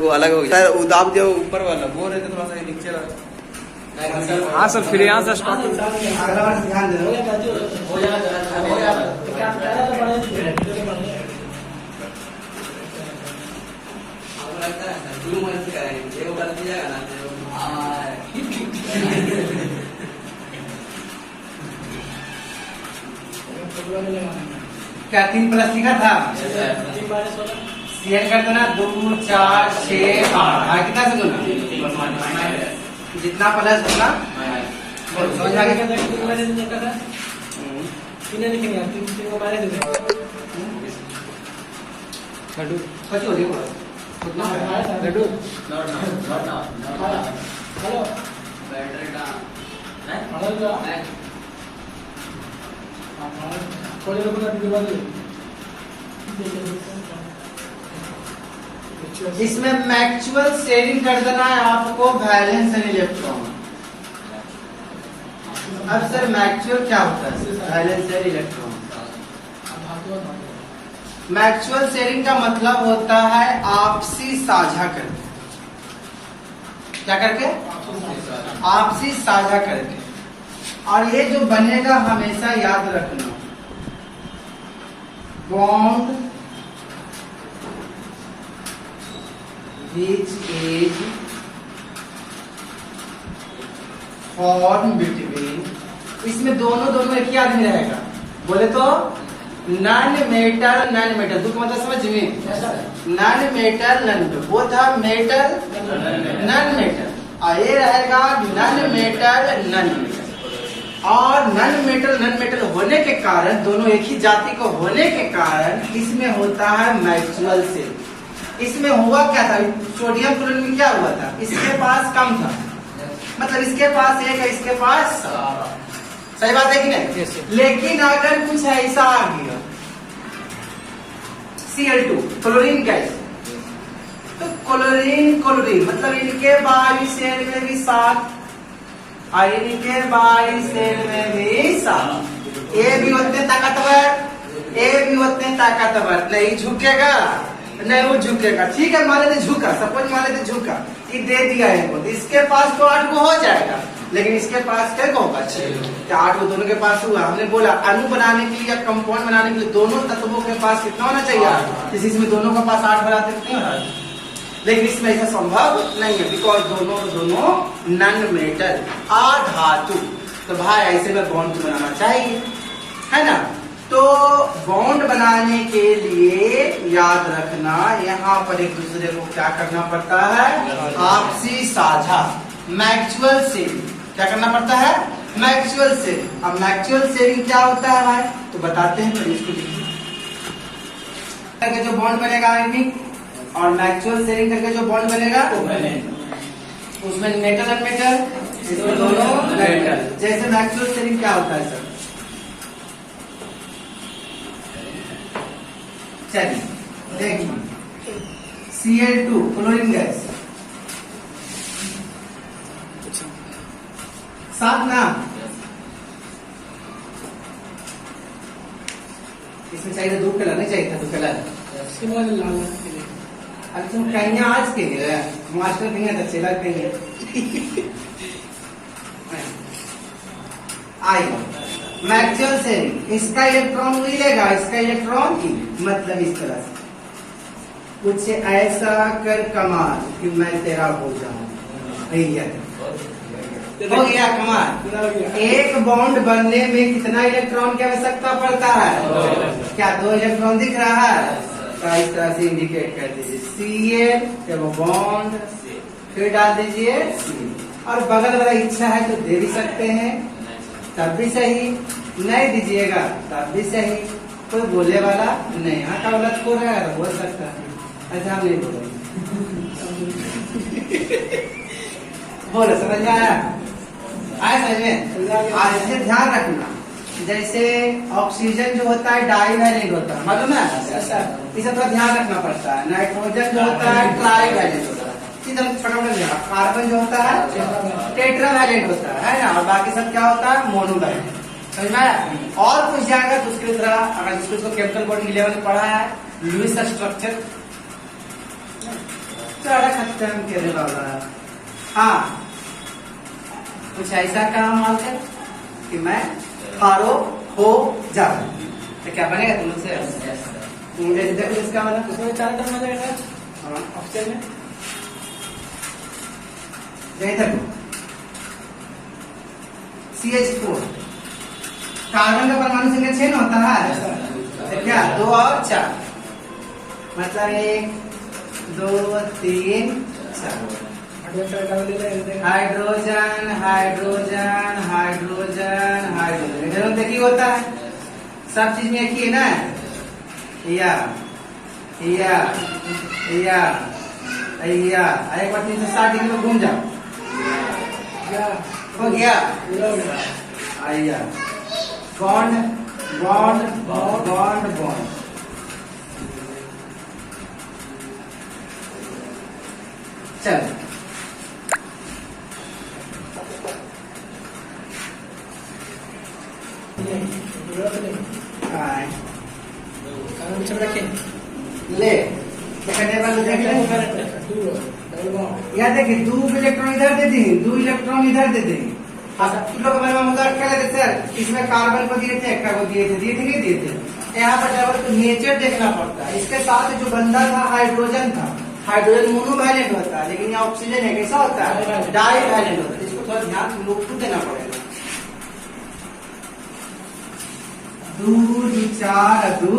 वो अलग हो गया सर। दाब दिया ऊपर वाला, वो रहते थोड़ा सा नीचे वाला। हाँ सर, फिर यहाँ से स्टार्ट अगला बार ध्यान दे क्या 3+ लिखा था? शेयर कर देना 2 4 6 8 कितना से गुना? जितना प्लस होगा समझ आ गया। इसमें मैक्सवेल शेयरिंग कर देना है आपको वैलेंस एंड इलेक्ट्रॉन। अब सर मैक्सवेल क्या होता है? Valence and electron. Maxwell sharing का मतलब होता है आपसी साझा करके। क्या करके? आपसी साझा करके। और ये जो बनेगा हमेशा याद रखना, bond which is formed between, इसमें दोनों एक ही आदमी रहेगा। बोले तो नॉन मेटल नॉन मेटल, दो मतलब समझ में, नॉन मेटल नॉन मेटल, वो था मेटल नॉन मेटल, और ये रहेगा नॉन मेटल नॉन मेटल। और नॉन मेटल होने के कारण, दोनों एक ही जाति को होने के कारण इसमें होता है मैक्सवेल शेयरिंग। इसमें हुआ क्या था? सोडियम क्लोरीन में क्या हुआ था? इसके पास कम था, मतलब इसके पास एक है, इसके पास, सही बात है कि नहीं? लेकिन अगर कुछ ऐसा आ गया Cl2 क्लोरीन गैस, तो क्लोरीन मतलब इनके बाहरी सेल में भी 7 और इनके बाहरी सेल में भी 7। ये भी होते ताकतवर, ये भी होते ताकतवर, नहीं झुकेगा, नहीं वो झुकेगा। ठीक है, मान लेते झुका, सपोज मान लेते झुका, ये दे दिया है इनको, इसके पास तो 8 को हो जाएगा, लेकिन इसके पास क्या होगा? 6। 8 को दोनों के पास हुआ। हमने बोला अणु बनाने के लिए या कंपाउंड बनाने के लिए दोनों तत्वों के पास कितना होना चाहिए? इसमें दोनों के पास 8 बनाते नहीं, लेकिन इसमें ऐसा संभव नहीं है, बिकॉज दोनों नॉन मेटल अधातु। तो भाई ऐसे में बॉन्ड बनाना चाहिए, है ना? तो बॉन्ड बनाने के लिए याद रखना, यहाँ पर एक दूसरे को क्या करना पड़ता है? आपसी साझा, मैक्सवेल शेयरिंग। क्या करना पड़ता है? Maxwell sharing. अब मैक्सवेल शेयरिंग क्या होता है भाई? तो बताते हैं, तो इसको लिखिए। जो बॉन्ड बनेगा आयनिक, और मैक्सवेल शेयरिंग करके जो बॉन्ड बनेगा उसमें मेटल और मेटल, इसमें दोनों मेटल। जैसे मैक्सवेल शेयरिंग क्या होता है सर? चलिए देखिए, Cl2 क्लोरीन गैस 7 ना, इसमें चाहिए 2 कलर, नहीं चाहिए था 2 कलर। अरे तुम कहीं आज के लिए मास्टर कहीं है, चेला कहीं है। आएगा मैक्सवेल शेयरिंग, इसका इलेक्ट्रॉन मिलेगा, इसका इलेक्ट्रॉन की, मतलब इस तरह से कुछ ऐसा कर कमाल कि मैं तेरा हो जाऊं, हो गया कमाल। एक बॉन्ड बनने में कितना इलेक्ट्रॉन की आवश्यकता पड़ता है? क्या 2 इलेक्ट्रॉन दिख रहा है? तो इस तरह से इंडिकेट कर दीजिए Cl, जब बॉन्ड, फिर डाल दीजिए C, और बगल वाला इच्छा है तो दे भी सकते हैं, तब भी सही, नहीं दीजिएगा तब भी सही, कोई बोले वाला नहीं। हाँ का गलत हो रहा है, बोल सकता है, ऐसा हम नहीं बोले। बोलो, समझ में आया? समझ में? ऐसे ध्यान रखना, जैसे ऑक्सीजन जो होता है डाईवैलेंट होता है, मालूम है? इसे थोड़ा ध्यान रखना पड़ता है। नाइट्रोजन जो होता है ट्राईवैलेंट होता है, कार्बन जो होता है टेट्रावैलेंट होता है ना, और बाकी सब क्या होता है? मोनोवैलेंट। समझ में आया? और कुछ जाएगा तो उसकी तरह, अगर जिसको केमिकल बॉडी 11 में पढ़ा है, लुईस स्ट्रक्चर, तो अलग खत्म करे बाबा। हाँ, कुछ ऐसा काम आते कि मैं फारो हो जाऊं तो क्या बनेगा तुम लोग से? जैसे देखो इसका वाला उसमें 4 टर्म आ जाएगा। हाँ, ऑप्शन में यही देखो CH4 कार्बन का परमाणु संख्या 6 ना होता है तो क्या 2 और 4 मतलब 1 2 3 4 हाइड्रोजन हाइड्रोजन हाइड्रोजन हाइड्रोजन इधर देखिए होता है सब चीज में एक ही है ना। या एक बार 360 डिग्री में घूम जाओ हो गया। आइया बॉन्ड बॉन्ड बॉन्ड बॉन्ड चल ले यहाँ देखिए 2 इलेक्ट्रॉन इधर दे देंगे 2 इलेक्ट्रॉन इधर दे देंगे। तुम लोग मजाक कर लेते सर इसमें कार्बन को दिए थे एक्का को दिए थे नहीं दिए थे। यहाँ पर डबल तो नेचर देखना पड़ता है। इसके साथ जो बंदा था हाइड्रोजन था। हाइड्रोजन मोनोवैलेंट होता है लेकिन यहाँ ऑक्सीजन है कैसा होता है डाईवैलेंट होता है। इसको थोड़ा ध्यान तुम लोग को देना पड़ेगा। 2 4 2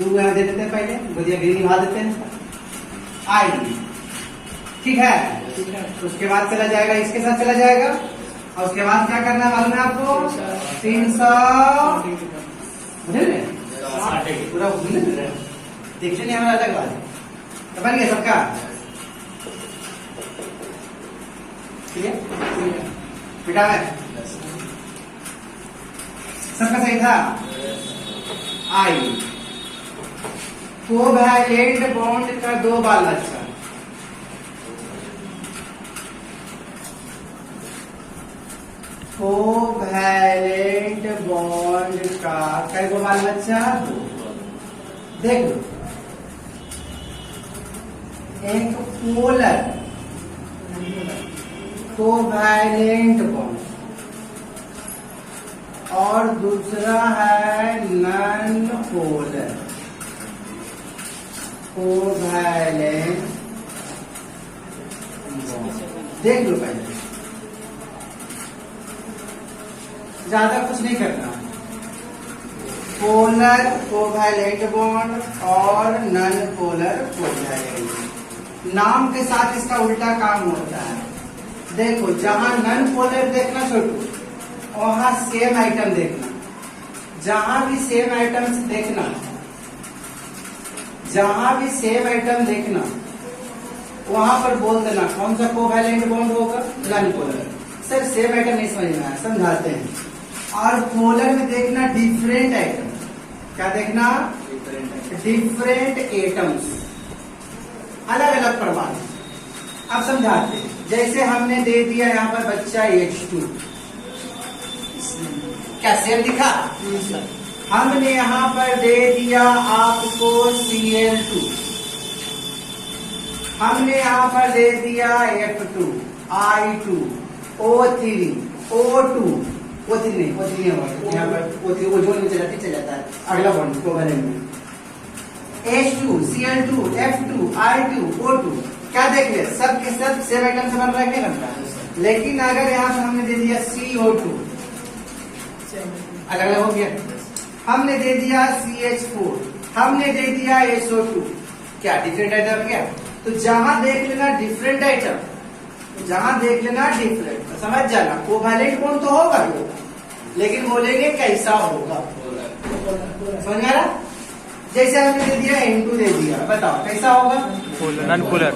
2 यहाँ दे देते हैं पहले बढ़िया ग्रीन निभा देते हैं आई ठीक है। उसके बाद चला जाएगा इसके साथ चला जाएगा और उसके बाद क्या करना है मालूम है आपको 300 पूरा देखिए नहीं हमारा अलग बात तो बन गया सबका ठीक है बेटा है सबका सही था। आई कोवैलेंट बॉन्ड का 2 बाल बच्चा कोवैलेंट बॉन्ड का कई गो बाल बच्चा देखो एक पोलर कोवैलेंट बॉन्ड और दूसरा है नॉन पोलर कोवैलेंट देख लो पहले ज्यादा कुछ नहीं करना। पोलर कोवैलेंट बॉन्ड और नॉन पोलर कोवैलेंट नाम के साथ इसका उल्टा काम होता है। देखो जहां नॉन पोलर देखना छोड़ो वहां सेम आइटम देखना। जहां भी सेम आइटम्स देखना जहां भी सेम आइटम देखना वहां पर बोल देना कौन सा कोवैलेंट बॉन्ड होगा non polar. Sir same item नहीं समझ में आया समझाते हैं। और पोलर में देखना डिफरेंट आइटम क्या देखना डिफरेंट एटम्स अलग अलग परमाणु। अब समझाते हैं जैसे हमने दे दिया यहाँ पर बच्चा H2 क्या सेम दिखा। हमने यहाँ पर दे दिया आपको Cl2 हमने यहाँ पर दे दिया F2 I2 O3 O2 O3 नहीं होगा यहाँ पर O3 ओजोन में चल जाता है अगला बॉन्ड कोवैलेंट में H2 Cl2 F2 I2 O2 क्या देख लिया सब के सब सेम आइटम से बन रहा है क्या बन रहा है। लेकिन अगर यहाँ पर हमने दे दिया CO2 अलग अलग हो गया। हमने दे दिया CH4 हमने दे दिया SO2 क्या डिफरेंट आइटम क्या। तो जहां देख लेना डिफरेंट आइटम जहां देख लेना डिफरेंट तो समझ जाना कोवैलेंट बॉन्ड तो होगा लेकिन बोलेंगे कैसा होगा समझ आ रहा। जैसे हमने दे दिया N2 दे दिया बताओ कैसा होगा नॉन पोलर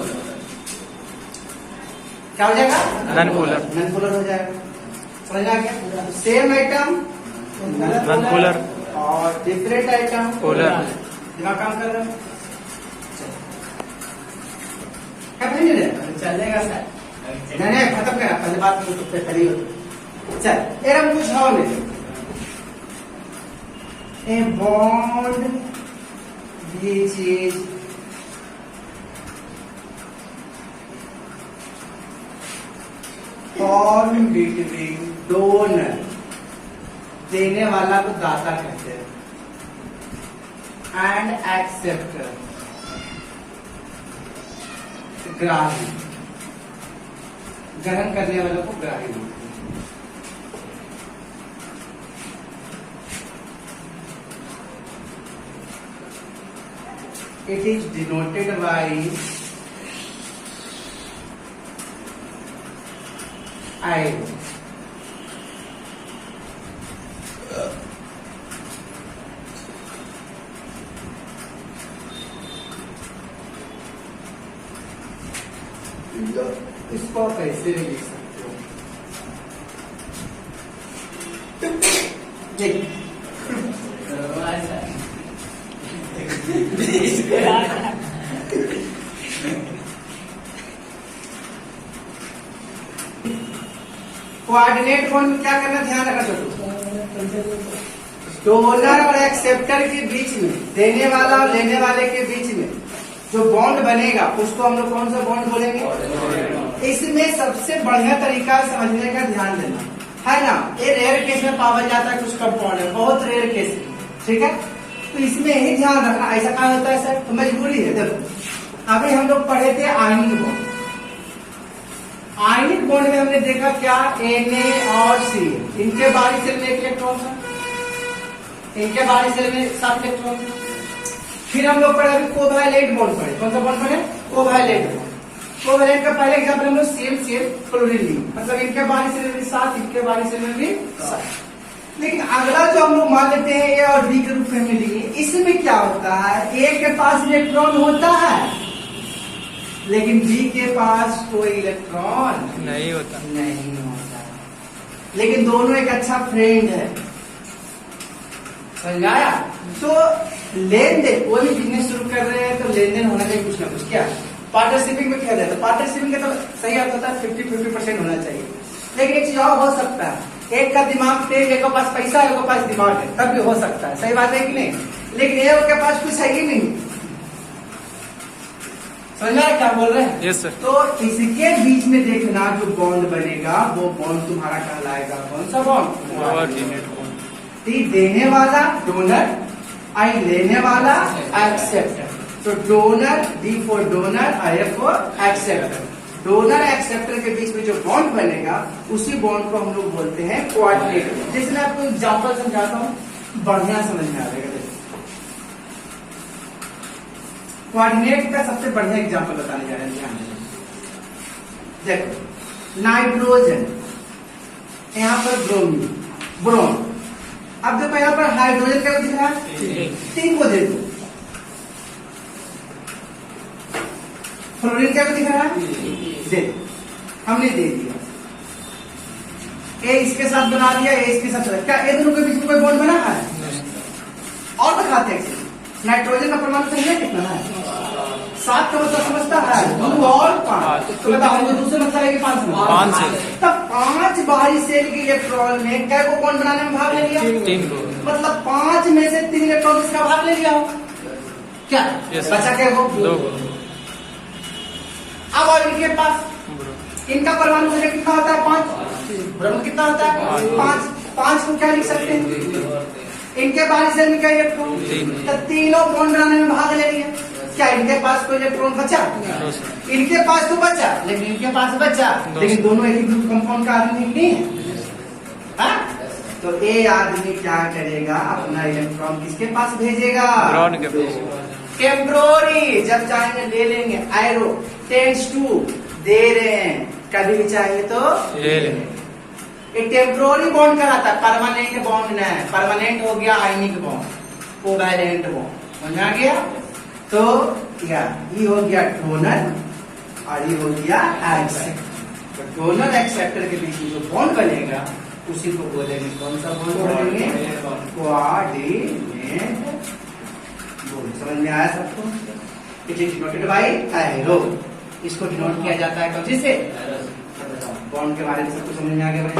क्या हो जाएगा नॉन पोलर हो जाएगा। समझ आ गया। सेम आइटम नॉन पोलर और डिफरेंट आइटम पोलर। दिमाग काम कर रहा है चलेगा सर नहीं खत्म करा पहले बात पहली चल एरम कुछ हो नहीं a bond which is form between donor, देने वाला को दाता कहते हैं, एंड एक्सेप्टर, ग्राही, ग्रहण करने वालों को ग्राही बोलते हैं। It is denoted by I. इसको आप ऐसे भी लिख सकते हो। कोऑर्डिनेट कोण में क्या करना, ध्यान रखना छोटू। डोनर और एक्सेप्टर के बीच में, देने वाला और लेने वाले के बीच में जो बॉन्ड बनेगा उसको हम लोग कौन सा बॉन्ड बोलेंगे। इसमें सबसे बढ़िया तरीका समझने का ध्यान देना है ना, ये रेयर केस में पाया जाता है, कुछ कंपाउंड है, बहुत रेयर केस में, ठीक है। तो इसमें ही ध्यान रखना, ऐसा क्या होता है सर, तो मजबूरी है। देखो अभी हम लोग पढ़े थे आयनिक बॉन्ड, आयनिक बॉन्ड में हमने देखा क्या, Na और C, इनके बाहरी सेल में एक इलेक्ट्रॉन था, इनके बाहरी सेल में 7 इलेक्ट्रॉन था। फिर हम लोग पढ़े अभी कोवैलेंट बॉन्ड पढ़े, कौन सा बॉन्ड पढ़े, कोवैलेंट बॉन्ड। कोवैलेंट का पहले एग्जाम्पल हम लोग सेम क्लोरीन ली, मतलब इनके बाहरी सेल में भी 7, इनके बाहरी सेल में भी 7। लेकिन अगला जो हम लोग मान लेते हैं ए और बी के रूप में लिए, इसमें क्या होता है, ए के पास इलेक्ट्रॉन होता है लेकिन बी के पास कोई इलेक्ट्रॉन नहीं होता। लेकिन दोनों एक अच्छा फ्रेंड है, समझ आया। तो लेन देन, कोई भी बिजनेस शुरू कर रहे हैं तो लेन देन होना चाहिए कुछ ना कुछ। क्या पार्टनरशिपिंग में क्या जाता है, पार्टनरशिपिंग का तो सही अर्थ होता है 50-50% होना चाहिए। लेकिन एक चीज और हो सकता है, एक का दिमाग तेज, एक के पास पैसा है, एक के पास दिमाग है, तब भी हो सकता है, सही बात है कि नहीं। लेकिन एक के पास कुछ है ही नहीं, समझ आया क्या बोल रहे हैं। Yes sir. तो इसके बीच में देखना जो बॉन्ड बनेगा वो बॉन्ड तुम्हारा कहलाएगा कौन सा बॉन्ड, कोऑर्डिनेट बॉन्ड। देने वाला डोनर, आई लेने वाला एक्सेप्टर। तो donor, D for donor, I for acceptor. Donor acceptor के बीच में जो बॉन्ड बनेगा उसी बॉन्ड को हम लोग बोलते हैं कोऑर्डिनेट। जैसे मैं आपको एग्जांपल समझाता हूँ, बढ़िया समझ में आ जाएगा। कोऑर्डिनेट का सबसे बढ़िया एग्जांपल बताने जा रहे हैं, ध्यान देखो। नाइट्रोजन, यहाँ पर ब्रोमीन, ब्रोम। अब देखो यहाँ पर हाइड्रोजन का दिख रहा है, 3 को दे दो। फ्लोरीन का दिख रहा है, दे, हमने दे दिया। ए इसके साथ बना दिया, ए इसके साथ बना। क्या ए दोनों के बीच में कोई बॉन्ड बना है? और दिखाते हैं। नाइट्रोजन का परमाणु संख्या कितना है? 7 का मतलब समझता है, 2 और 5। तो बताओ हमको दूसरे मतलब है कि 5 से। तब 5 बाहरी सेल के इलेक्ट्रॉन में कै को बॉन्ड बनाने में भाग ले लिया? 3 को। मतलब 5 में से 3 इलेक्ट्रॉन इसका भाग ले लिया हो क्या? बचा क्या हो? 2। अब और इनके पास इनका परमाणु संख्या कितना होता है? 5। ब्रह्म कितना होता है? 5। 5 को क्या लिख सकते हैं? इनके बाहरी सेल में क्या इलेक्ट्रॉन? तो तीनों बॉन्ड बनाने में भाग ले लिया। क्या इनके पास कोई इलेक्ट्रॉन बचा? इनके पास तो बचा, लेकिन इनके पास बचा, लेकिन दोनों एक ही ग्रुप कंपाउंड का आदमी नहीं है। हाँ? तो ए आदमी क्या करेगा, अपना इलेक्ट्रॉन किसके पास भेजेगा? ब्रॉन के पास। टेम्पोररी, जब चाहेंगे ले लेंगे। एरो टेंड्स टू, दे रहे हैं, कभी भी चाहेंगे तो ले लेंगे। ये टेम्पोररी बॉन्ड कराता है, परमानेंट बॉन्ड नहीं। परमानेंट हो गया आयनिक बॉन्ड, कोवैलेंट बॉन्ड, समझ आ गया। तो क्या ये हो गया डोनर और ये हो गया एक्सेप्टर। तो डोनर एक्सेप्टर के बीच में जो बॉन्ड बनेगा उसी को बोलेंगे कौन सा बॉन्ड बोलेंगे? Coordinate bond. समझ में आया सबको? It is denoted by arrow. इसको डिनोट किया जाता है कौन से? बॉन्ड के बारे में सबको समझ में आ गया भाई?